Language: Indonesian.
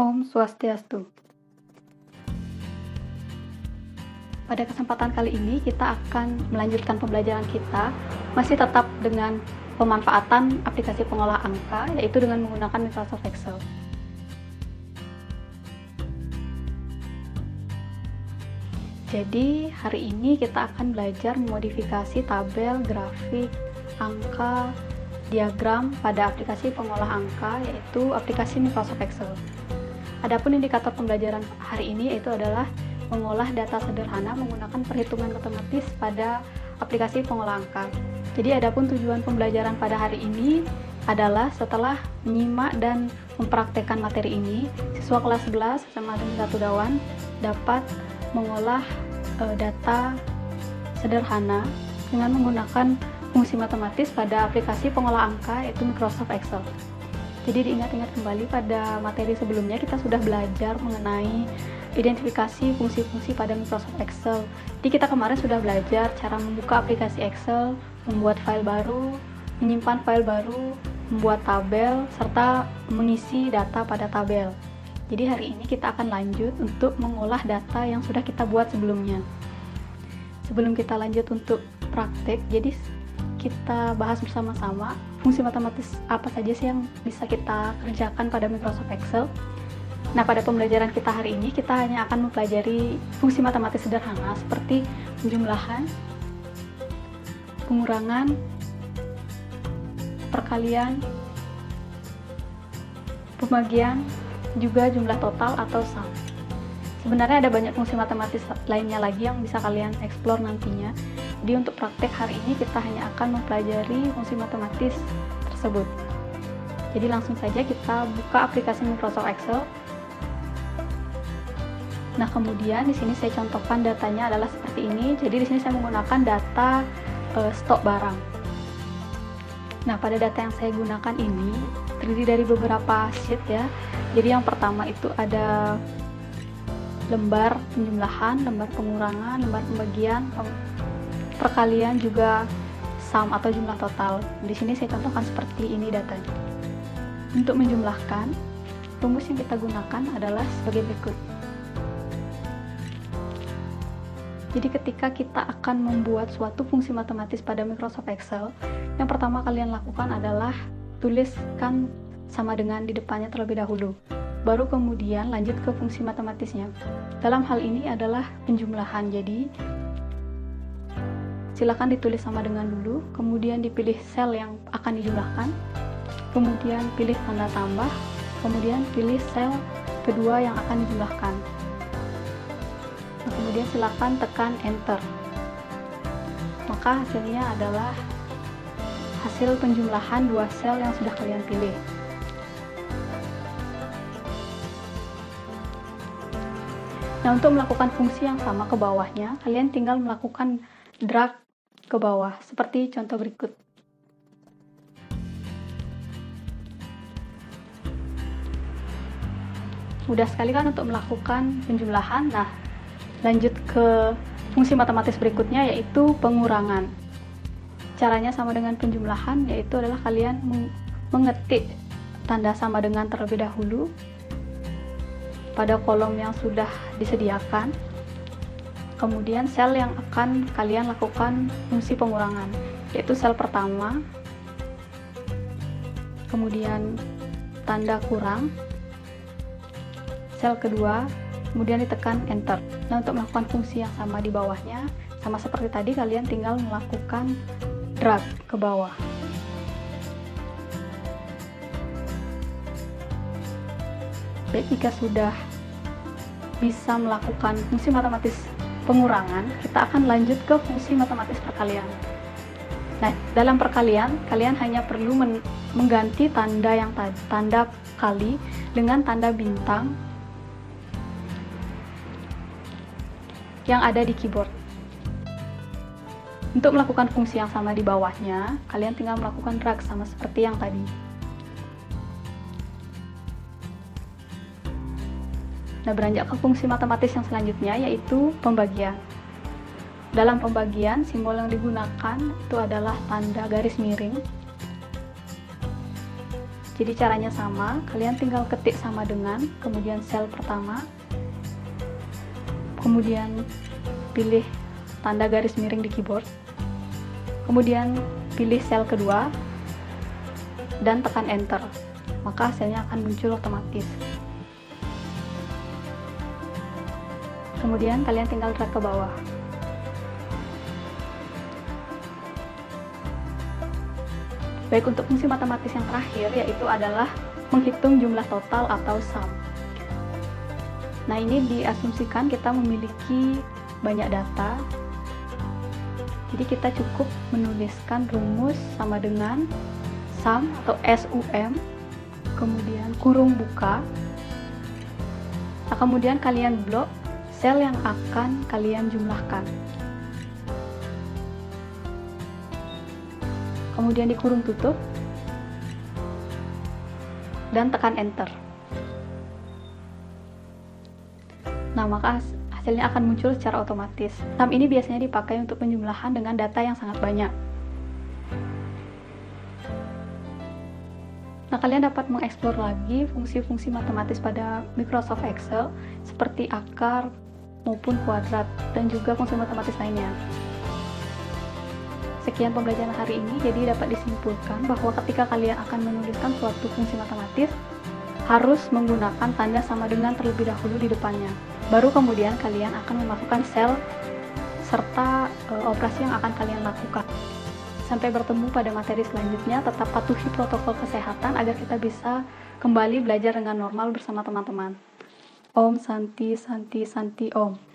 Om Swastiastu. Pada kesempatan kali ini kita akan melanjutkan pembelajaran kita, masih tetap dengan pemanfaatan aplikasi pengolah angka, yaitu dengan menggunakan Microsoft Excel. Jadi hari ini kita akan belajar memodifikasi tabel, grafik, angka, diagram pada aplikasi pengolah angka, yaitu aplikasi Microsoft Excel. Adapun indikator pembelajaran hari ini yaitu adalah mengolah data sederhana menggunakan perhitungan matematis pada aplikasi pengolah angka. Jadi adapun tujuan pembelajaran pada hari ini adalah setelah menyimak dan mempraktekkan materi ini, siswa kelas 11 SMA Negeri 1 Dawan dapat mengolah data sederhana dengan menggunakan fungsi matematis pada aplikasi pengolah angka yaitu Microsoft Excel. Jadi diingat-ingat kembali pada materi sebelumnya kita sudah belajar mengenai identifikasi fungsi-fungsi pada Microsoft Excel. Jadi kita kemarin sudah belajar cara membuka aplikasi Excel, membuat file baru, menyimpan file baru, membuat tabel, serta mengisi data pada tabel. Jadi hari ini kita akan lanjut untuk mengolah data yang sudah kita buat sebelumnya. Sebelum kita lanjut untuk praktek, jadi kita bahas bersama-sama fungsi matematis apa saja sih yang bisa kita kerjakan pada Microsoft Excel. Nah, pada pembelajaran kita hari ini kita hanya akan mempelajari fungsi matematis sederhana seperti penjumlahan, pengurangan, perkalian, pembagian, juga jumlah total atau sum. Sebenarnya ada banyak fungsi matematis lainnya lagi yang bisa kalian explore nantinya. Jadi untuk praktek hari ini kita hanya akan mempelajari fungsi matematis tersebut. Jadi langsung saja kita buka aplikasi Microsoft Excel. Nah, kemudian di sini saya contohkan datanya adalah seperti ini. Jadi di sini saya menggunakan data stok barang. Nah, pada data yang saya gunakan ini terdiri dari beberapa sheet ya. Jadi yang pertama itu ada lembar penjumlahan, lembar pengurangan, lembar pembagian, perkalian, juga sum atau jumlah total. Di sini saya contohkan seperti ini datanya. Untuk menjumlahkan, rumus yang kita gunakan adalah sebagai berikut. Jadi ketika kita akan membuat suatu fungsi matematis pada Microsoft Excel, yang pertama kalian lakukan adalah tuliskan sama dengan di depannya terlebih dahulu. Baru kemudian lanjut ke fungsi matematisnya. Dalam hal ini adalah penjumlahan. Jadi silakan ditulis sama dengan dulu, kemudian dipilih sel yang akan dijumlahkan, kemudian pilih tanda tambah, kemudian pilih sel kedua yang akan dijumlahkan. Nah, kemudian silakan tekan enter. Maka hasilnya adalah hasil penjumlahan dua sel yang sudah kalian pilih. Nah, untuk melakukan fungsi yang sama ke bawahnya, kalian tinggal melakukan drag ke bawah, seperti contoh berikut. Mudah sekali kan untuk melakukan penjumlahan. Nah, lanjut ke fungsi matematis berikutnya, yaitu pengurangan. Caranya sama dengan penjumlahan, yaitu adalah kalian mengetik tanda sama dengan terlebih dahulu pada kolom yang sudah disediakan. Kemudian sel yang akan kalian lakukan fungsi pengurangan, yaitu sel pertama, kemudian tanda kurang, sel kedua, kemudian ditekan enter. Nah, untuk melakukan fungsi yang sama di bawahnya, sama seperti tadi, kalian tinggal melakukan drag ke bawah. Baik, jika sudah bisa melakukan fungsi matematis pengurangan, kita akan lanjut ke fungsi matematis perkalian. Nah, dalam perkalian, kalian hanya perlu mengganti tanda yang tanda kali dengan tanda bintang yang ada di keyboard. Untuk melakukan fungsi yang sama di bawahnya, kalian tinggal melakukan drag sama seperti yang tadi. Nah, beranjak ke fungsi matematis yang selanjutnya, yaitu pembagian. Dalam pembagian, simbol yang digunakan itu adalah tanda garis miring. Jadi caranya sama, kalian tinggal ketik sama dengan, kemudian sel pertama, kemudian pilih tanda garis miring di keyboard, kemudian pilih sel kedua, dan tekan enter, maka hasilnya akan muncul otomatis. Kemudian kalian tinggal drag ke bawah. Baik, untuk fungsi matematis yang terakhir yaitu adalah menghitung jumlah total atau sum. Nah, ini diasumsikan kita memiliki banyak data. Jadi kita cukup menuliskan rumus sama dengan sum atau SUM, kemudian kurung buka. Nah, kemudian kalian blok sel yang akan kalian jumlahkan. Kemudian dikurung tutup dan tekan enter. Nah, maka hasilnya akan muncul secara otomatis. Sum ini biasanya dipakai untuk penjumlahan dengan data yang sangat banyak. Nah, kalian dapat mengeksplor lagi fungsi-fungsi matematis pada Microsoft Excel seperti akar maupun kuadrat dan juga fungsi matematis lainnya. Sekian pembelajaran hari ini, jadi dapat disimpulkan bahwa ketika kalian akan menuliskan suatu fungsi matematis, harus menggunakan tanda sama dengan terlebih dahulu di depannya. Baru kemudian kalian akan memasukkan sel serta operasi yang akan kalian lakukan. Sampai bertemu pada materi selanjutnya, tetap patuhi protokol kesehatan agar kita bisa kembali belajar dengan normal bersama teman-teman. Om Santi Santi Santi Om.